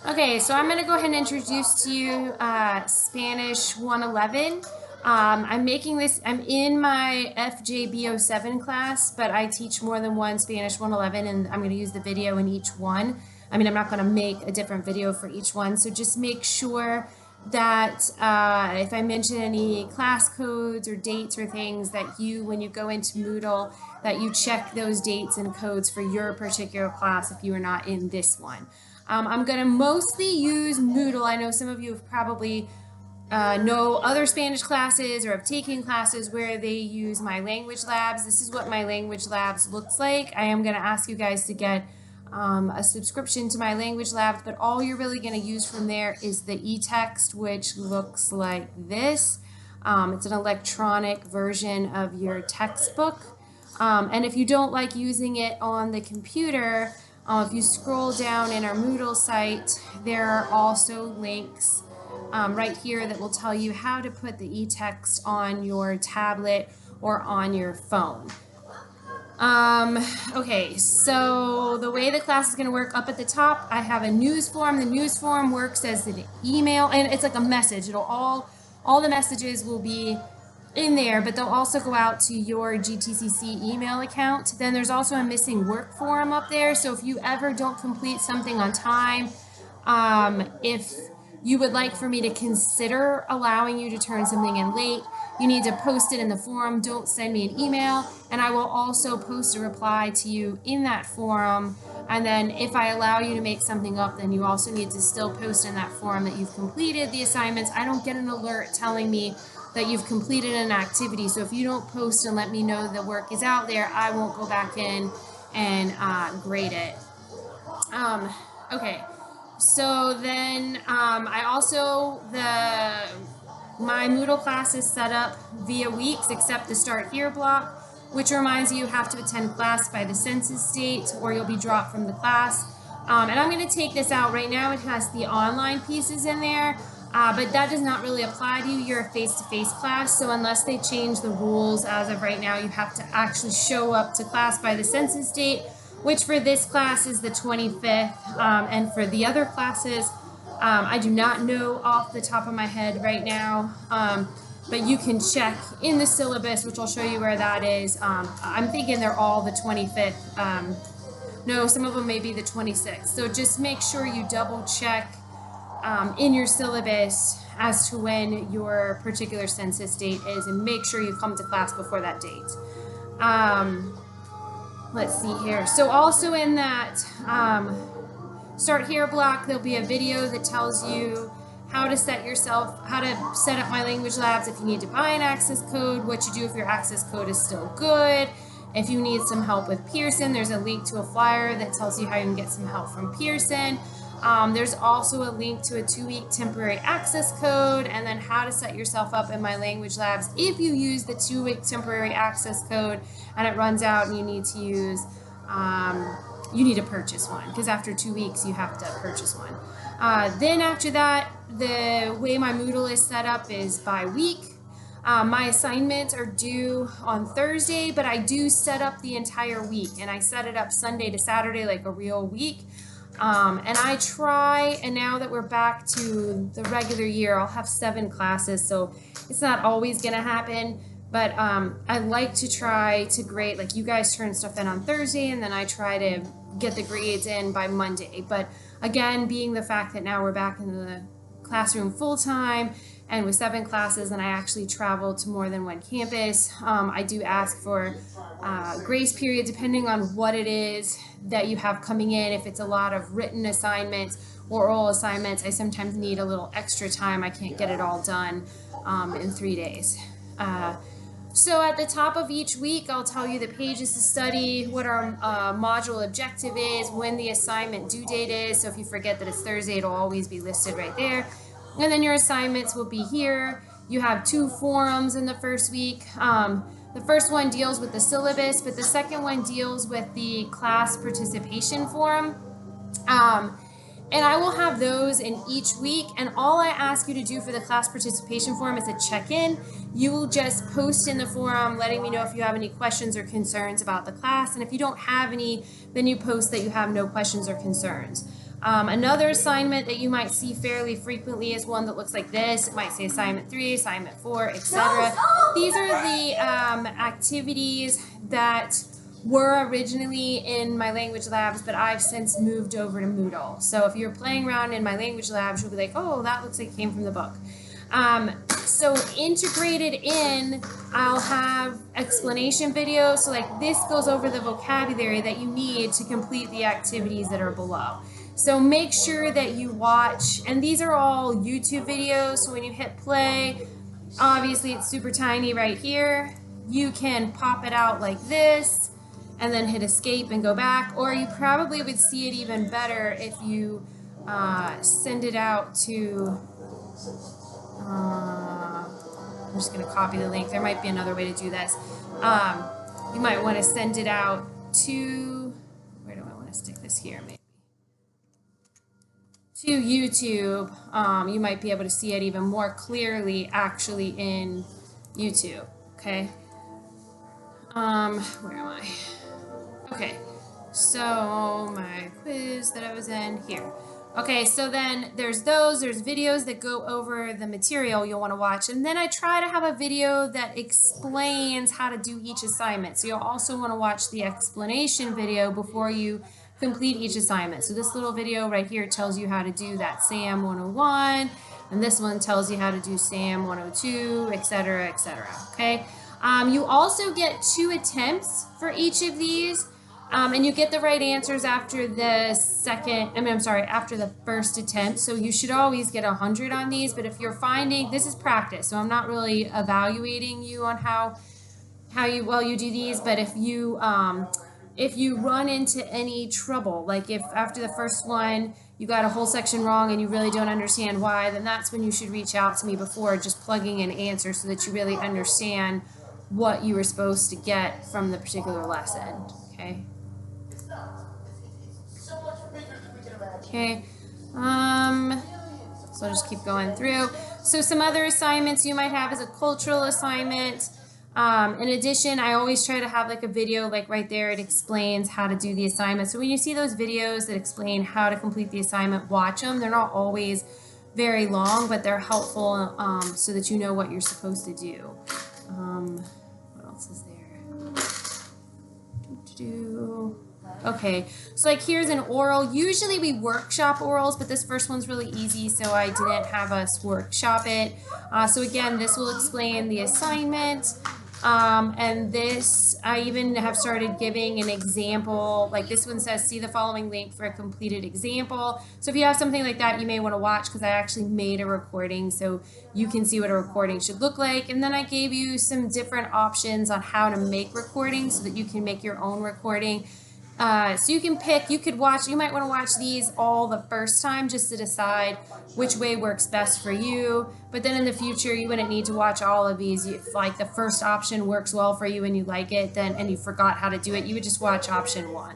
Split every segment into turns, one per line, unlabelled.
Okay, so I'm going to go ahead and introduce to you Spanish 111. I'm in my FJB07 class, but I teach more than one Spanish 111, and I'm going to use the video in each one. I'm not going to make a different video for each one, so just make sure that if I mention any class codes or dates or things that when you go into Moodle, that you check those dates and codes for your particular class if you are not in this one. I'm going to mostly use Moodle. I know some of you have probably know other Spanish classes or have taken classes where they use My Language Labs. This is what My Language Labs looks like. I am going to ask you guys to get a subscription to My Language Labs, but all you're really going to use from there is the eText, which looks like this. It's an electronic version of your textbook. And if you don't like using it on the computer, if you scroll down in our Moodle site, there are also links right here that will tell you how to put the eText on your tablet or on your phone. Okay, so the way the class is going to work, up at the top, I have a news form. The news form works as an email, and it's like a message. All the messages will be in there, but they'll also go out to your GTCC email account. Then there's also a missing work form up there. So if you ever don't complete something on time, if you would like for me to consider allowing you to turn something in late, you need to post it in the forum. Don't send me an email, and I will also post a reply to you in that forum. And then if I allow you to make something up, then you also need to still post in that forum that you've completed the assignments. I don't get an alert telling me that you've completed an activity. So if you don't post and let me know the work is out there, I won't go back in and grade it. Okay, so then I also, my Moodle class is set up via weeks except the Start Here block, which reminds you have to attend class by the census date or you'll be dropped from the class. And I'm going to take this out. Right now it has the online pieces in there. But that does not really apply to you. You're a face-to-face class, so unless they change the rules as of right now, you have to actually show up to class by the census date, which for this class is the 25th, and for the other classes, I do not know off the top of my head right now, but you can check in the syllabus, which I'll show you where that is. I'm thinking they're all the 25th. No, some of them may be the 26th. So just make sure you double check in your syllabus as to when your particular census date is, and make sure you come to class before that date. Let's see here. So also in that Start Here block, there'll be a video that tells you how to set up My Language Labs, if you need to buy an access code, what you do if your access code is still good. If you need some help with Pearson, there's a link to a flyer that tells you how you can get some help from Pearson. There's also a link to a 2-week temporary access code, and then how to set yourself up in My Language Labs if you use the 2-week temporary access code and it runs out and you need to use, you need to purchase one, because after 2 weeks you have to purchase one. Then after that, the way my Moodle is set up is by week. My assignments are due on Thursday, but I do set up the entire week, and I set it up Sunday to Saturday like a real week. And I try, and now that we're back to the regular year, I'll have 7 classes, so it's not always going to happen, but I like to try to grade, like you guys turn stuff in on Thursday, and then I try to get the grades in by Monday. But again, being the fact that now we're back in the classroom full-time, and with 7 classes, and I actually travel to more than one campus, I do ask for grace period depending on what it is that you have coming in. If it's a lot of written assignments or oral assignments, I sometimes need a little extra time. I can't get it all done in 3 days. So at the top of each week, I'll tell you the pages to study, what our module objective is, when the assignment due date is. So if you forget that it's Thursday, it'll always be listed right there. And then your assignments will be here. You have 2 forums in the first week. The first one deals with the syllabus, but the second one deals with the class participation forum. And I will have those in each week. And all I ask you to do for the class participation forum is a check-in. You will just post in the forum letting me know if you have any questions or concerns about the class. And if you don't have any, then you post that you have no questions or concerns. Another assignment that you might see fairly frequently is one that looks like this. It might say assignment 3, assignment 4, etc. These are the activities that were originally in my language labs, but I've since moved over to Moodle. So if you're playing around in my language labs, you'll be like, oh, that looks like it came from the book. So integrated in, I'll have explanation videos. So like this goes over the vocabulary that you need to complete the activities that are below. So make sure that you watch, and these are all YouTube videos. So when you hit play, obviously it's super tiny right here. You can pop it out like this and then hit escape and go back, or you probably would see it even better if you send it out to, I'm just going to copy the link. There might be another way to do this. You might want to send it out to, where do I want to stick this here? Maybe to YouTube. You might be able to see it even more clearly actually in YouTube. Okay. Where am I? Okay. So my quiz that I was in here. Okay, so then there's videos that go over the material you'll want to watch. And then I try to have a video that explains how to do each assignment. So you'll also want to watch the explanation video before you complete each assignment. So this little video right here tells you how to do that SAM 101, and this one tells you how to do SAM 102, etc., etc. Okay. You also get 2 attempts for each of these. And you get the right answers after the after the first attempt. So you should always get 100 on these. But if you're finding, this is practice, so I'm not really evaluating you on how you do these. But if you run into any trouble, like if after the first one you got a whole section wrong and you really don't understand why, then that's when you should reach out to me before just plugging in answers so that you really understand what you were supposed to get from the particular lesson. Okay. Okay, so I'll just keep going through. So some other assignments you might have is a cultural assignment. In addition, I always try to have like a video like right there. It explains how to do the assignment. So when you see those videos that explain how to complete the assignment, watch them. They're not always very long, but they're helpful so that you know what you're supposed to do. What else is there? Okay, so like here's an oral. Usually we workshop orals, but this first one's really easy, so I didn't have us workshop it. So again, this will explain the assignment. And this, I even have started giving an example. Like this one says, see the following link for a completed example. So if you have something like that, you may want to watch because I actually made a recording so you can see what a recording should look like. And then I gave you some different options on how to make recordings so that you can make your own recording. So you can pick, you might want to watch these all the first time just to decide which way works best for you. But then in the future, you wouldn't need to watch all of these. If like the first option works well for you and you like it, then and you forgot how to do it, you would just watch option 1.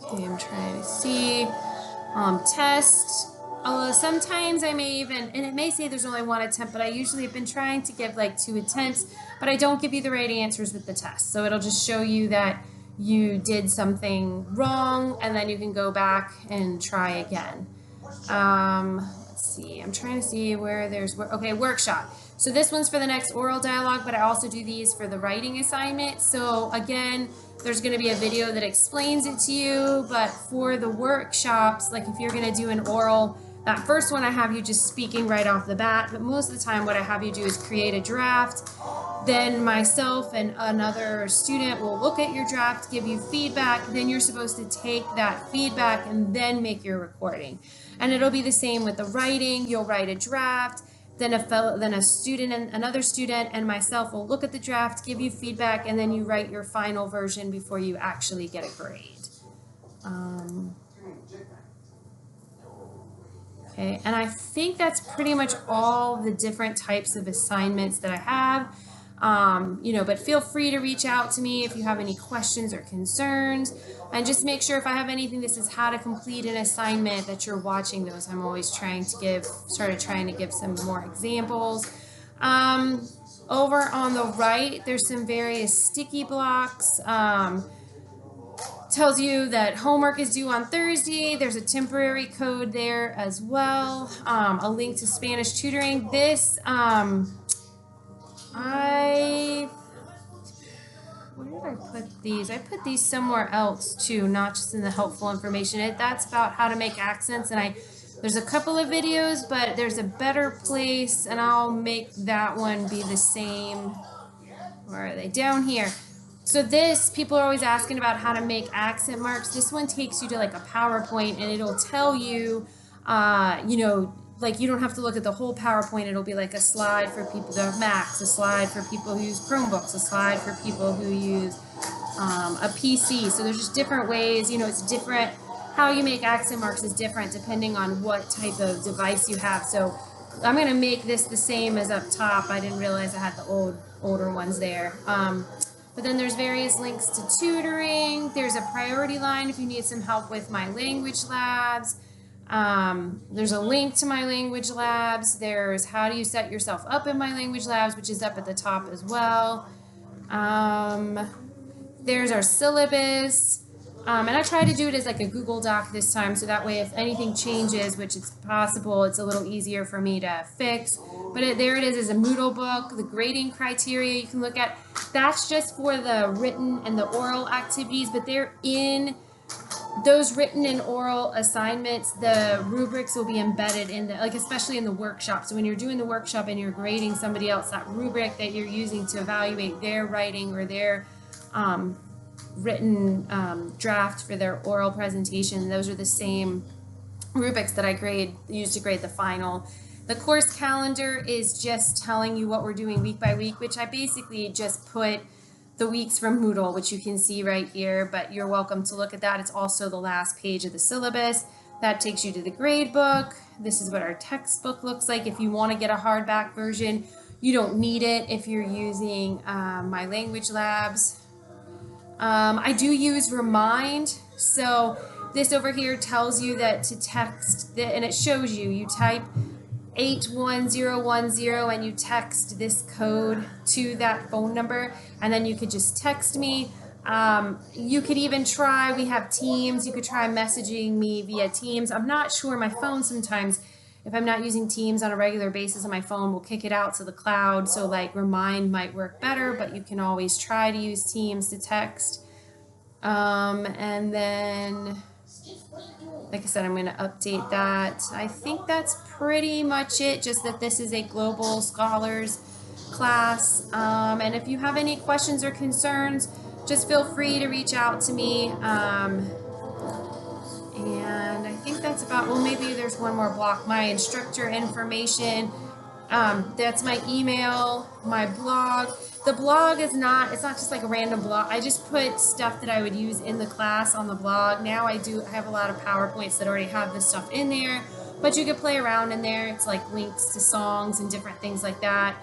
Okay, I'm trying to see. Test. Sometimes I may even, and it may say there's only 1 attempt, but I usually have been trying to give like 2 attempts, but I don't give you the right answers with the test. So it'll just show you that you did something wrong, and then you can go back and try again. Let's see, I'm trying to see where there's, okay, workshop. So this one's for the next oral dialogue, but I also do these for the writing assignment. So again, there's going to be a video that explains it to you, but for the workshops, like if you're going to do an oral, that first one I have you just speaking right off the bat, but most of the time what I have you do is create a draft. Then myself and another student will look at your draft, give you feedback. Then you're supposed to take that feedback and then make your recording. And it'll be the same with the writing. You'll write a draft. Then a student and another student and myself will look at the draft, give you feedback, and then you write your final version before you actually get a grade. Okay, and I think that's pretty much all the different types of assignments that I have. But feel free to reach out to me if you have any questions or concerns, and just make sure if I have anything that says how to complete an assignment that you're watching those. I'm always trying to give some more examples. Over on the right, there's some various sticky blocks. tells you that homework is due on Thursday. There's a temporary code there as well. A link to Spanish tutoring. This, where did I put these? I put these somewhere else too, not just in the helpful information. That's about how to make accents, and there's a couple of videos, but there's a better place, and I'll make that one be the same. Where are they? Down here. So this, people are always asking about how to make accent marks. This one takes you to like a PowerPoint, and it'll tell you, you know, like you don't have to look at the whole PowerPoint. It'll be like a slide for people that have Macs, a slide for people who use Chromebooks, a slide for people who use a PC. So there's just different ways, you know, it's different. How you make accent marks is different depending on what type of device you have. So I'm going to make this the same as up top. I didn't realize I had the older ones there. But then there's various links to tutoring. There's a priority line if you need some help with My Language Labs. There's a link to My Language Labs. There's how do you set yourself up in My Language Labs, which is up at the top as well. There's our syllabus. And I try to do it as like a Google Doc this time, so that way if anything changes, which it's possible, it's a little easier for me to fix. But there it is as a Moodle book. The grading criteria you can look at. That's just for the written and the oral activities, but they're in those written and oral assignments. The rubrics will be embedded in the, like especially in the workshop. So when you're doing the workshop and you're grading somebody else, that rubric that you're using to evaluate their writing or their written draft for their oral presentation, those are the same rubrics that I use to grade the final. The course calendar is just telling you what we're doing week by week, which I basically just put the weeks from Moodle, which you can see right here, but you're welcome to look at that. It's also the last page of the syllabus. That takes you to the grade book. This is what our textbook looks like. If you want to get a hardback version, you don't need it if you're using My Language Labs. I do use Remind. So this over here tells you that to text, and it shows you, you type 81010 and you text this code to that phone number, and then you could just text me. You could even try, we have Teams, you could try messaging me via Teams. I'm not sure, my phone sometimes, if I'm not using Teams on a regular basis on my phone, will kick it out to the cloud. So like Remind might work better, but you can always try to use Teams to text. And then, like I said, I'm going to update that. I think that's pretty much it, just that this is a Global Scholars class. And if you have any questions or concerns, just feel free to reach out to me. And I think that's about, well, maybe there's one more block. My instructor information, that's my email, my blog. The blog is not, it's not just like a random blog. I just put stuff that I would use in the class on the blog. Now I have a lot of PowerPoints that already have this stuff in there, but you could play around in there. It's like links to songs and different things like that.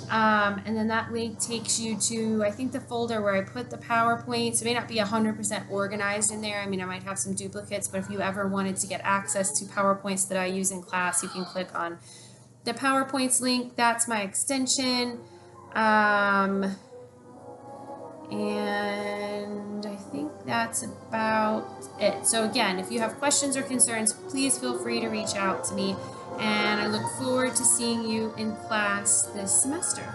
And then that link takes you to, I think, the folder where I put the PowerPoints. It may not be 100% organized in there. I mean, I might have some duplicates, but if you ever wanted to get access to PowerPoints that I use in class, you can click on the PowerPoints link. That's my extension. And I think that's about it. So again, if you have questions or concerns, please feel free to reach out to me. And I look forward to seeing you in class this semester.